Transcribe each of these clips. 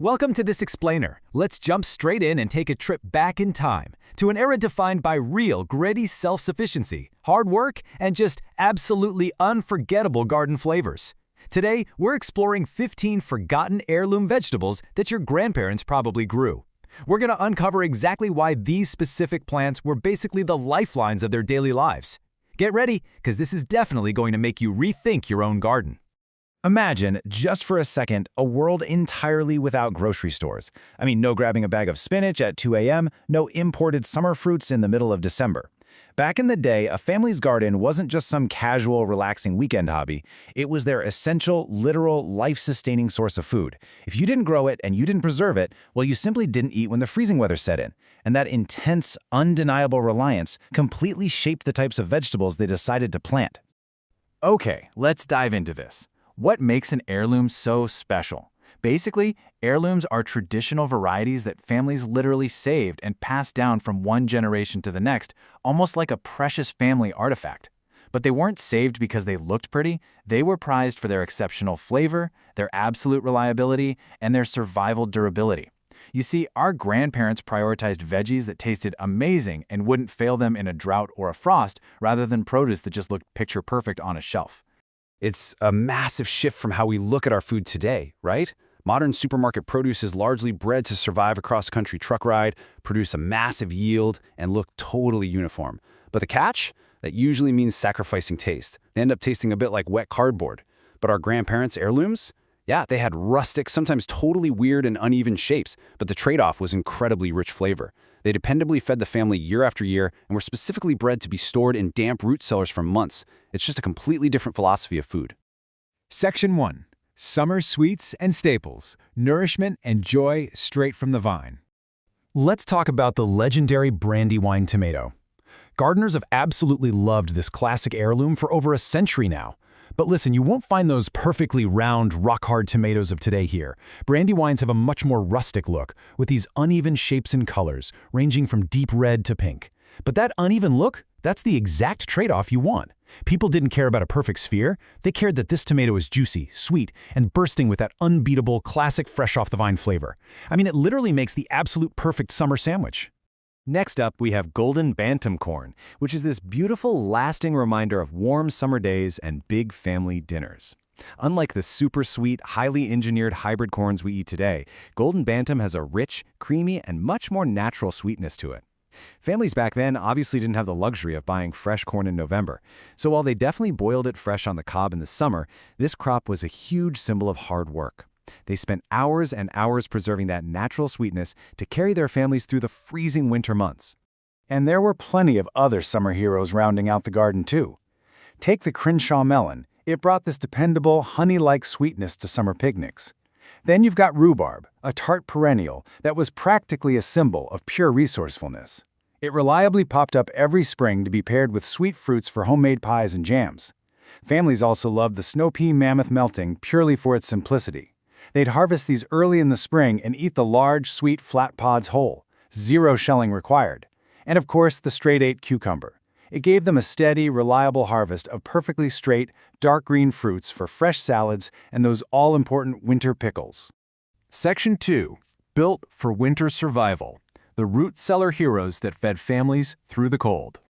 Welcome to this explainer. Let's jump straight in and take a trip back in time to an era defined by real, gritty self-sufficiency, hard work, and just absolutely unforgettable garden flavors. Today, we're exploring 15 forgotten heirloom vegetables that your grandparents probably grew. We're going to uncover exactly why these specific plants were basically the lifelines of their daily lives. Get ready, because this is definitely going to make you rethink your own garden. Imagine, just for a second, a world entirely without grocery stores. No grabbing a bag of spinach at 2 a.m., no imported summer fruits in the middle of December. Back in the day, a family's garden wasn't just some casual, relaxing weekend hobby. It was their essential, literal, life-sustaining source of food. If you didn't grow it and you didn't preserve it, well, you simply didn't eat when the freezing weather set in. And that intense, undeniable reliance completely shaped the types of vegetables they decided to plant. Okay, let's dive into this. What makes an heirloom so special? Basically, heirlooms are traditional varieties that families literally saved and passed down from one generation to the next, almost like a precious family artifact. But they weren't saved because they looked pretty. They were prized for their exceptional flavor, their absolute reliability, and their survival durability. You see, our grandparents prioritized veggies that tasted amazing and wouldn't fail them in a drought or a frost, rather than produce that just looked picture perfect on a shelf. It's a massive shift from how we look at our food today, right? Modern supermarket produce is largely bred to survive a cross-country truck ride, produce a massive yield, and look totally uniform. But the catch? That usually means sacrificing taste. They end up tasting a bit like wet cardboard. But our grandparents' heirlooms? Yeah, they had rustic, sometimes totally weird and uneven shapes, but the trade-off was incredibly rich flavor. They dependably fed the family year after year and were specifically bred to be stored in damp root cellars for months. It's just a completely different philosophy of food. Section 1. Summer Sweets and Staples. Nourishment and Joy Straight from the Vine. Let's talk about the legendary Brandywine tomato. Gardeners have absolutely loved this classic heirloom for over a century now. But listen, you won't find those perfectly round, rock-hard tomatoes of today here. Brandywines have a much more rustic look, with these uneven shapes and colors, ranging from deep red to pink. But that uneven look, that's the exact trade-off you want. People didn't care about a perfect sphere. They cared that this tomato is juicy, sweet, and bursting with that unbeatable, classic fresh-off-the-vine flavor. It literally makes the absolute perfect summer sandwich. Next up, we have golden bantam corn, which is this beautiful, lasting reminder of warm summer days and big family dinners. Unlike the super sweet, highly engineered hybrid corns we eat today, golden bantam has a rich, creamy, and much more natural sweetness to it. Families back then obviously didn't have the luxury of buying fresh corn in November, so while they definitely boiled it fresh on the cob in the summer, this crop was a huge symbol of hard work. They spent hours and hours preserving that natural sweetness to carry their families through the freezing winter months. And there were plenty of other summer heroes rounding out the garden too. Take the Crenshaw melon. It brought this dependable, honey-like sweetness to summer picnics. Then you've got rhubarb, a tart perennial that was practically a symbol of pure resourcefulness. It reliably popped up every spring to be paired with sweet fruits for homemade pies and jams. Families also loved the snow pea mammoth melting purely for its simplicity. They'd harvest these early in the spring and eat the large, sweet, flat pods whole. Zero shelling required. And of course, the straight-ate cucumber. It gave them a steady, reliable harvest of perfectly straight, dark green fruits for fresh salads and those all-important winter pickles. Section 2. Built for Winter Survival. The root cellar heroes that fed families through the cold.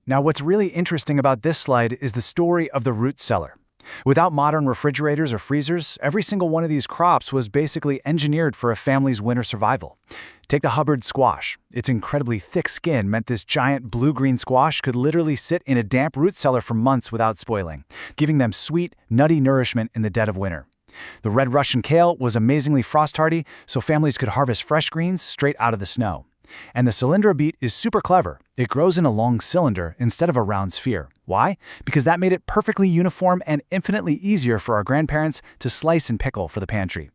Now, what's really interesting about this slide is the story of the root cellar. Without modern refrigerators or freezers, every single one of these crops was basically engineered for a family's winter survival. Take the Hubbard squash. Its incredibly thick skin meant this giant blue-green squash could literally sit in a damp root cellar for months without spoiling, giving them sweet, nutty nourishment in the dead of winter. The red Russian kale was amazingly frost-hardy, so families could harvest fresh greens straight out of the snow. And the cylindra beet is super clever. It grows in a long cylinder instead of a round sphere. Why? Because that made it perfectly uniform and infinitely easier for our grandparents to slice and pickle for the pantry.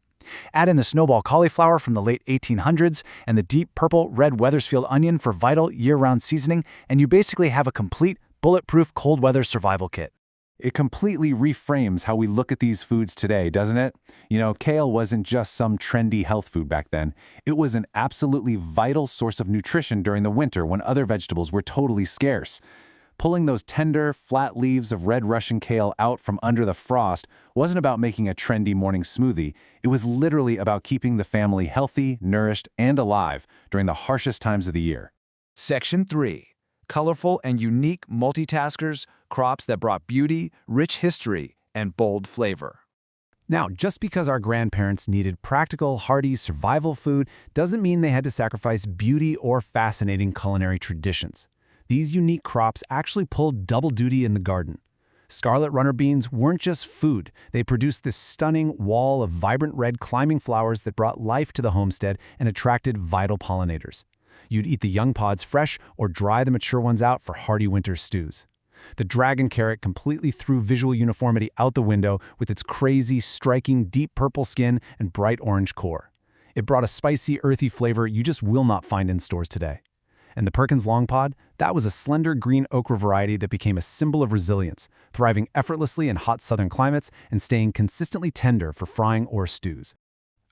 Add in the snowball cauliflower from the late 1800s and the deep purple red Wethersfield onion for vital year-round seasoning, and you basically have a complete, bulletproof cold weather survival kit. It completely reframes how we look at these foods today, doesn't it? Kale wasn't just some trendy health food back then. It was an absolutely vital source of nutrition during the winter when other vegetables were totally scarce. Pulling those tender, flat leaves of red Russian kale out from under the frost wasn't about making a trendy morning smoothie. It was literally about keeping the family healthy, nourished, and alive during the harshest times of the year. Section 3. Colorful and unique multitaskers, crops that brought beauty, rich history, and bold flavor. Now, just because our grandparents needed practical, hearty survival food doesn't mean they had to sacrifice beauty or fascinating culinary traditions. These unique crops actually pulled double duty in the garden. Scarlet runner beans weren't just food. They produced this stunning wall of vibrant red climbing flowers that brought life to the homestead and attracted vital pollinators. You'd eat the young pods fresh or dry the mature ones out for hearty winter stews. The dragon carrot completely threw visual uniformity out the window with its crazy, striking, deep purple skin and bright orange core. It brought a spicy, earthy flavor you just will not find in stores today. And the Perkins long pod, that was a slender green okra variety that became a symbol of resilience, thriving effortlessly in hot southern climates and staying consistently tender for frying or stews.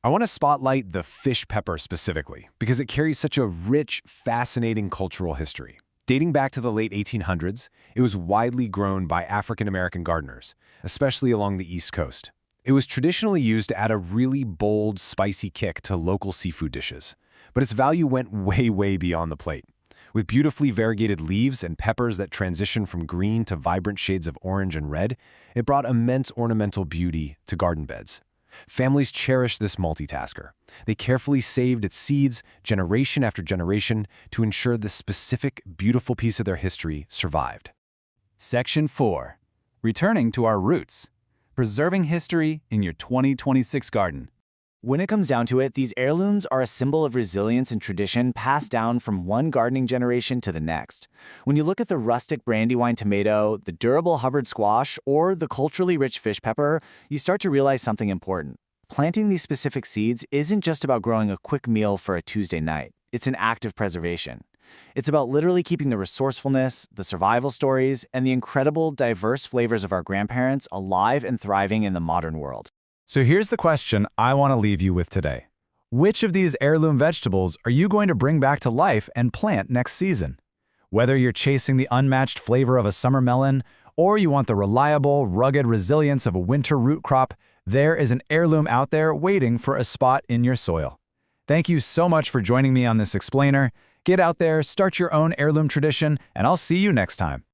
I want to spotlight the fish pepper specifically, because it carries such a rich, fascinating cultural history. Dating back to the late 1800s, it was widely grown by African-American gardeners, especially along the East Coast. It was traditionally used to add a really bold, spicy kick to local seafood dishes, but its value went way, way beyond the plate. With beautifully variegated leaves and peppers that transition from green to vibrant shades of orange and red, it brought immense ornamental beauty to garden beds. Families cherished this multitasker. They carefully saved its seeds, generation after generation, to ensure this specific, beautiful piece of their history survived. Section 4. Returning to our roots. Preserving history in your 2026 garden. When it comes down to it, these heirlooms are a symbol of resilience and tradition passed down from one gardening generation to the next. When you look at the rustic brandywine tomato, the durable Hubbard squash, or the culturally rich fish pepper, you start to realize something important. Planting these specific seeds isn't just about growing a quick meal for a Tuesday night. It's an act of preservation. It's about literally keeping the resourcefulness, the survival stories, and the incredible, diverse flavors of our grandparents alive and thriving in the modern world. So here's the question I want to leave you with today. Which of these heirloom vegetables are you going to bring back to life and plant next season? Whether you're chasing the unmatched flavor of a summer melon, or you want the reliable, rugged resilience of a winter root crop, there is an heirloom out there waiting for a spot in your soil. Thank you so much for joining me on this explainer. Get out there, start your own heirloom tradition, and I'll see you next time.